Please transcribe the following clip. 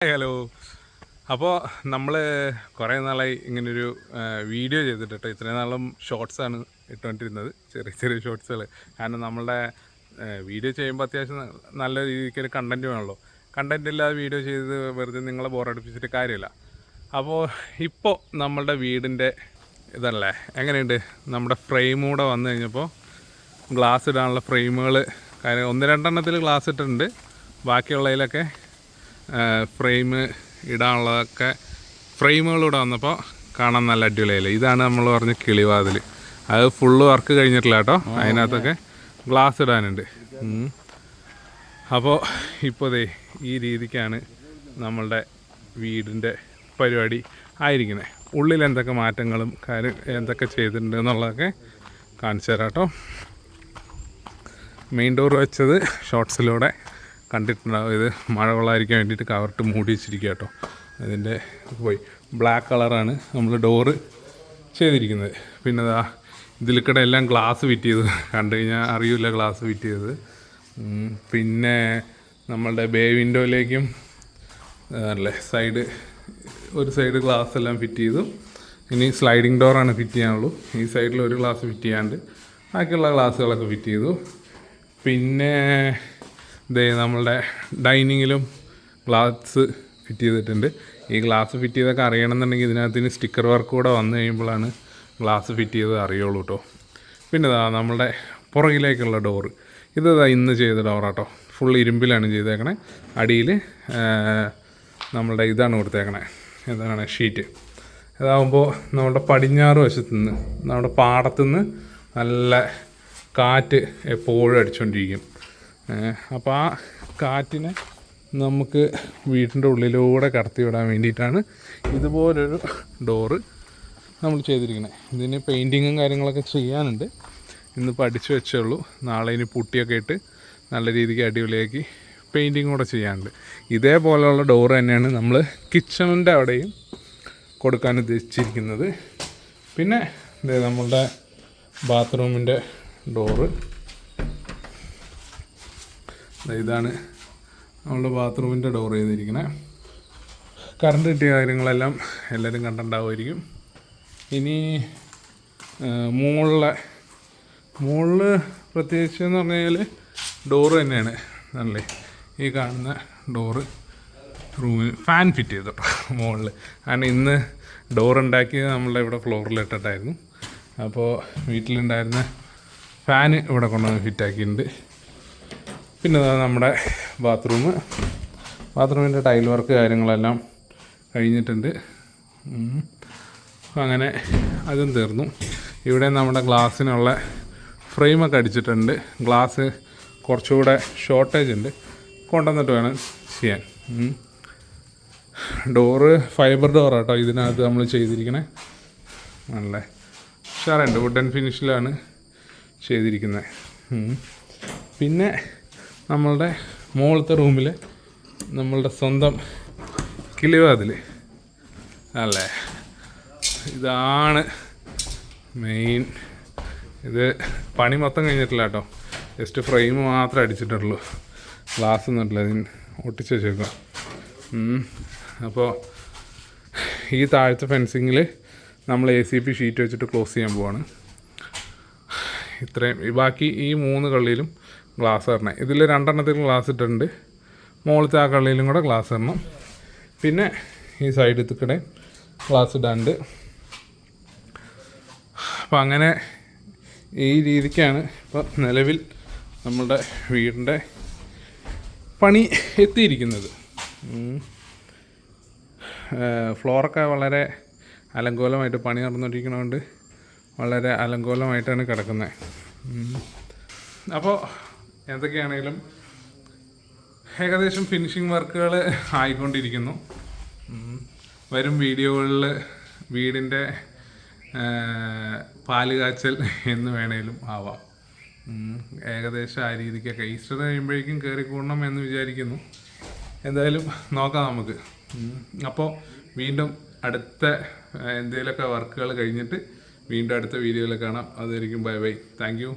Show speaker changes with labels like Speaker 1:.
Speaker 1: Hello. അപ്പോൾ നമ്മൾ കുറേ നാളായി ഇങ്ങനൊരു വീഡിയോ ചെയ്തിട്ട് കേട്ടോ. ഇത്രയും നാളും ഷോർട്സാണ് ഇട്ടുകൊണ്ടിരുന്നത്, ചെറിയ ചെറിയ ഷോർട്സുകൾ. കാരണം നമ്മളുടെ വീഡിയോ ചെയ്യുമ്പോൾ അത്യാവശ്യം നല്ല രീതിക്കൊരു കണ്ടൻറ്റ് വേണമല്ലോ. കണ്ടൻറ്റ് ഇല്ലാതെ വീഡിയോ ചെയ്ത് വെറുതെ നിങ്ങളെ ബോറടിപ്പിച്ചിട്ട് കാര്യമില്ല. അപ്പോൾ ഇപ്പോൾ നമ്മളുടെ വീടിൻ്റെ ഇതല്ലേ എങ്ങനെയുണ്ട്, നമ്മുടെ ഫ്രെയിം കൂടെ വന്നു കഴിഞ്ഞപ്പോൾ ഗ്ലാസ് ഇടാനുള്ള ഫ്രെയിമുകൾ കാര്യം 1-2 ഗ്ലാസ് ഇട്ടിട്ടുണ്ട്. ബാക്കിയുള്ളതിലൊക്കെ ഫ്രെയിം ഇടാനുള്ളതൊക്കെ ഫ്രെയിമുകളിലൂടെ വന്നപ്പോൾ കാണാൻ നല്ല അടിപൊളിയായില്ലേ. ഇതാണ് നമ്മൾ പറഞ്ഞ കിളിവാതിൽ. അത് ഫുള്ള് വർക്ക് കഴിഞ്ഞിട്ടില്ല കേട്ടോ. അതിനകത്തൊക്കെ ഗ്ലാസ് ഇടാനുണ്ട്. അപ്പോൾ ഇപ്പോൾ ദേ ഈ രീതിക്കാണ് നമ്മളുടെ വീടിൻ്റെ പരിപാടി ആയിരിക്കുന്നത്. ഉള്ളിൽ എന്തൊക്കെ മാറ്റങ്ങളും കാര്യം എന്തൊക്കെ ചെയ്തിട്ടുണ്ട് എന്നുള്ളതൊക്കെ കാണിച്ചു തരാം കേട്ടോ. മെയിൻ ഡോർ വെച്ചത് ഷോർട്സിലൂടെ കണ്ടിട്ടുണ്ടാവും. ഇത് മഴ കൊള്ളാതിരിക്കാൻ വേണ്ടിയിട്ട് കവറിട്ട് മൂടി വെച്ചിരിക്കുക കേട്ടോ. അതിൻ്റെ പോയി ബ്ലാക്ക് കളറാണ് നമ്മൾ ഡോറ് ചെയ്തിരിക്കുന്നത്. പിന്നെ അതാ ഇതിൽക്കിടെ എല്ലാം ഗ്ലാസ് ഫിറ്റ് ചെയ്ത് കണ്ടു കഴിഞ്ഞാൽ അറിയില്ല ഗ്ലാസ് ഫിറ്റ് ചെയ്തത്. പിന്നെ നമ്മളുടെ ബേ വിൻഡോയിലേക്കും അല്ലേ സൈഡ് ഒരു സൈഡ് ഗ്ലാസ് എല്ലാം ഫിറ്റ് ചെയ്തു. ഇനി സ്ലൈഡിങ് ഡോറാണ് ഫിറ്റ് ചെയ്യാനുള്ളൂ. ഈ സൈഡിൽ ഒരു ഗ്ലാസ് ഫിറ്റ് ചെയ്യാണ്ട് ബാക്കിയുള്ള ഗ്ലാസ്സുകളൊക്കെ ഫിറ്റ് ചെയ്തു. പിന്നെ ഇതേ നമ്മളുടെ ഡൈനിങ്ങിലും ഗ്ലാസ് ഫിറ്റ് ചെയ്തിട്ടുണ്ട്. ഈ ഗ്ലാസ് ഫിറ്റ് ചെയ്തൊക്കെ അറിയണമെന്നുണ്ടെങ്കിൽ ഇതിനകത്തിന് സ്റ്റിക്കർ വർക്ക് കൂടെ വന്നു കഴിയുമ്പോഴാണ് ഗ്ലാസ് ഫിറ്റ് ചെയ്ത് അറിയുള്ളൂ കേട്ടോ. പിന്നെ ഇതാ നമ്മളുടെ പുറകിലേക്കുള്ള ഡോറ്, ഇതാ ഇന്ന് ചെയ്ത ഡോറാട്ടോ. ഫുൾ ഇരുമ്പിലാണ് ചെയ്തേക്കണേ. അടിയിൽ നമ്മളുടെ ഇതാണ് കൊടുത്തേക്കണേ, എന്താണ് ഷീറ്റ്. ഇതാകുമ്പോൾ നമ്മുടെ പടിഞ്ഞാറ് വശത്തുനിന്ന് നമ്മുടെ പാടത്തുനിന്ന് നല്ല കാറ്റ് എപ്പോഴും അടിച്ചുകൊണ്ടിരിക്കും. അപ്പോൾ ആ കാറ്റിനെ നമുക്ക് വീടിൻ്റെ ഉള്ളിലൂടെ കടത്തി വിടാൻ വേണ്ടിയിട്ടാണ് ഇതുപോലൊരു ഡോറ് നമ്മൾ ചെയ്തിരിക്കുന്നത്. ഇതിന് പെയിൻറ്റിങ്ങും കാര്യങ്ങളൊക്കെ ചെയ്യാനുണ്ട്. ഇന്ന് പഠിച്ചു വെച്ചേ ഉള്ളൂ. നാളെ ഇനി പുട്ടിയൊക്കെ ഇട്ട് നല്ല രീതിക്ക് അടിപൊളിയാക്കി പെയിൻറ്റിങ് കൂടെ ചെയ്യാനുണ്ട്. ഇതേപോലെയുള്ള ഡോറ് തന്നെയാണ് നമ്മൾ കിച്ചണിൻ്റെ അവിടെയും കൊടുക്കാൻ ഉദ്ദേശിച്ചിരിക്കുന്നത്. പിന്നെ നമ്മളുടെ ബാത്റൂമിൻ്റെ ഡോറ്, ഇതാണ് നമ്മളുടെ ബാത്റൂമിൻ്റെ ഡോർ ചെയ്തിരിക്കണേ. കറണ്ട് കിട്ടിയ കാര്യങ്ങളെല്ലാം എല്ലാവരും കണ്ടിട്ടുണ്ടാവുമായിരിക്കും. ഇനി മുകളിൽ പ്രത്യേകിച്ച് എന്ന് പറഞ്ഞു കഴിഞ്ഞാൽ ഡോറ് തന്നെയാണ് അല്ലേ. ഈ കാണുന്ന ഡോറ് റൂമിൽ ഫാൻ ഫിറ്റ് ചെയ്തു മുകളിൽ. കാരണം ഇന്ന് ഡോറുണ്ടാക്കിയത് നമ്മളുടെ ഇവിടെ ഫ്ലോറിലിട്ടിട്ടായിരുന്നു. അപ്പോൾ വീട്ടിലുണ്ടായിരുന്ന ഫാന് ഇവിടെ കൊണ്ടുവന്ന് ഫിറ്റാക്കിയിട്ടുണ്ട്. പിന്നെ നമ്മുടെ ബാത്റൂമിൻ്റെ ടൈൽ വർക്ക് കാര്യങ്ങളെല്ലാം കഴിഞ്ഞിട്ടുണ്ട്. അങ്ങനെ അതും തീർന്നു. ഇവിടെ നമ്മുടെ ഗ്ലാസ്സിനുള്ള ഫ്രെയിമൊക്കെ അടിച്ചിട്ടുണ്ട്. ഗ്ലാസ് കുറച്ചുകൂടെ ഷോർട്ടേജ് ഉണ്ട്, കൊണ്ടുവന്നിട്ട് വേണം ചെയ്യാൻ. ഡോറ് ഫൈബർ ഡോറാട്ടോ ഇതിനകത്ത് നമ്മൾ ചെയ്തിരിക്കണേ. നല്ല ഉഷാറുണ്ട്, വുഡൻ ഫിനിഷിലാണ് ചെയ്തിരിക്കുന്നത്. പിന്നെ നമ്മളുടെ മുകളിലത്തെ റൂമിൽ നമ്മളുടെ സ്വന്തം കിളിവാതിൽ അല്ലേ, ഇതാണ് മെയിൻ. ഇത് പണി മൊത്തം കഴിഞ്ഞിട്ടില്ല കേട്ടോ. ജസ്റ്റ് ഫ്രെയിം മാത്രമേ അടിച്ചിട്ടുള്ളൂ, ഗ്ലാസ് ഒന്നുമില്ല. ഇതിന് ഒട്ടിച്ച് വെച്ചേക്കാം. അപ്പോൾ ഈ താഴത്തെ ഫെൻസിങ്ങിൽ നമ്മൾ ACP ഷീറ്റ് വെച്ചിട്ട് ക്ലോസ് ചെയ്യാൻ പോവാണ്. ഇത്രയും. ബാക്കി ഈ 3 കള്ളിയിലും ഗ്ലാസ് ഇടണം. ഇതിൽ 2 ഗ്ലാസ് ഇട്ടിട്ടുണ്ട്. മുകളിലത്തെ ആ കള്ളിയിലും കൂടെ ഗ്ലാസ് ഇടണം. പിന്നെ ഈ സൈഡിൽ കൂടെ ഗ്ലാസ് ഇടാണ്ട്. അപ്പം അങ്ങനെ ഈ രീതിക്കാണ് ഇപ്പോൾ നിലവിൽ നമ്മളുടെ വീടിൻ്റെ പണി എത്തിയിരിക്കുന്നത്. ഫ്ലോറൊക്കെ വളരെ അലങ്കോലമായിട്ട് പണി നടന്നുകൊണ്ടിരിക്കുന്നതുകൊണ്ട് വളരെ അലങ്കോലമായിട്ടാണ് കിടക്കുന്നത്. അപ്പോൾ എന്തൊക്കെയാണെങ്കിലും ഏകദേശം ഫിനിഷിങ് വർക്കുകൾ ആയിക്കൊണ്ടിരിക്കുന്നു. വരും വീഡിയോകളിൽ വീടിൻ്റെ പാല് കാച്ചൽ എന്ന് വേണേലും ആവാം. ഏകദേശം ആ രീതിക്കൊക്കെ ഈസ്റ്റർ കഴിയുമ്പോഴേക്കും കയറി കൂടണം എന്ന് വിചാരിക്കുന്നു. എന്തായാലും നോക്കാം നമുക്ക്. അപ്പോൾ വീണ്ടും അടുത്ത എന്തെങ്കിലുമൊക്കെ വർക്കുകൾ കഴിഞ്ഞിട്ട് വീണ്ടും അടുത്ത വീഡിയോയിൽ കാണാം. അതായിരിക്കും. Bye bye. Thank you.